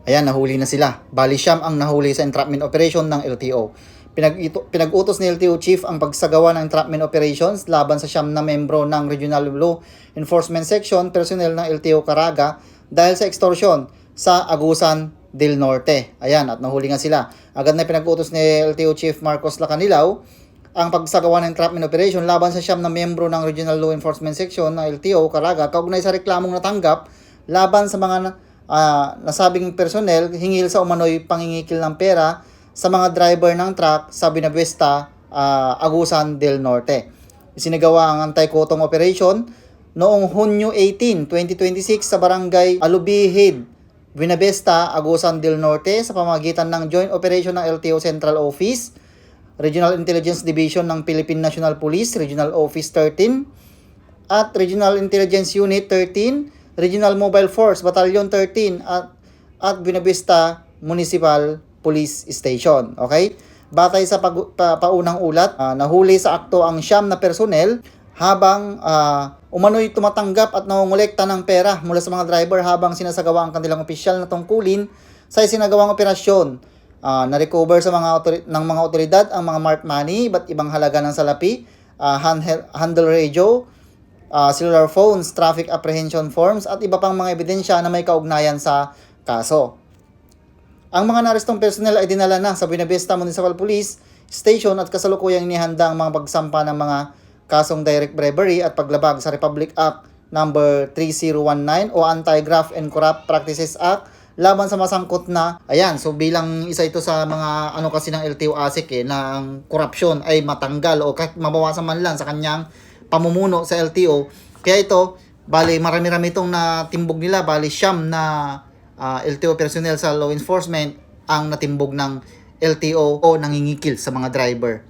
Ayan, nahuli na sila. Bali siyam ang nahuli sa entrapment operation ng LTO. Pinag-utos ni LTO Chief ang pagsagawa ng entrapment operations laban sa siyam na membro ng Regional Law Enforcement Section personnel ng LTO Caraga dahil sa extortion sa Agusan del Norte. Ayan, at nahuli nga sila. Agad na pinag-utos ni LTO Chief Marcos Lacanilaw ang pagsagawa ng entrapment operation laban sa siyam na membro ng Regional Law Enforcement Section ng LTO Caraga kaugnay sa reklamong natanggap laban sa mga nasabing personnel hingil sa umano'y pangingikil ng pera sa mga driver ng truck sa Buenavista, Agusan del Norte. Isinagawa ang anti-kotong operation noong Hunyo 18, 2026 sa barangay Alubihid, Buenavista, Agusan del Norte sa pamamagitan ng joint operation ng LTO Central Office, Regional Intelligence Division ng Philippine National Police, Regional Office 13, at Regional Intelligence Unit 13, Regional Mobile Force, Battalion 13, at Buenavista Municipal Police Station. Okay? Batay sa paunang ulat, nahuli sa akto ang siyam na personnel habang umano'y tumatanggap at nangongolekta ng pera mula sa mga driver habang sinasagawa ang kanilang opisyal na tungkulin sa isinagawang operasyon. Na-recover sa ng mga otoridad ang mga marked money, iba't ibang halaga ng salapi, handle radio, cellular phones, traffic apprehension forms, at iba pang mga ebidensya na may kaugnayan sa kaso. Ang mga narestong personnel ay dinala na sa Buenavista Municipal Police Station at kasalukuyang inihanda ang mga pagsampa ng mga kasong direct bribery at paglabag sa Republic Act No. 3019 o Anti-Graft and Corrupt Practices Act laban sa masangkot na. Ayan, so bilang isa ito sa mga kasi ng LTO ASIC na ang korupsyon ay matanggal o kahit mabawasan man lang sa kanyang pamumuno sa LTO. Kaya ito, bali marami-rami itong natimbog nila, bali siyam na LTO personnel sa law enforcement ang natimbog ng LTO o nangingikil sa mga driver.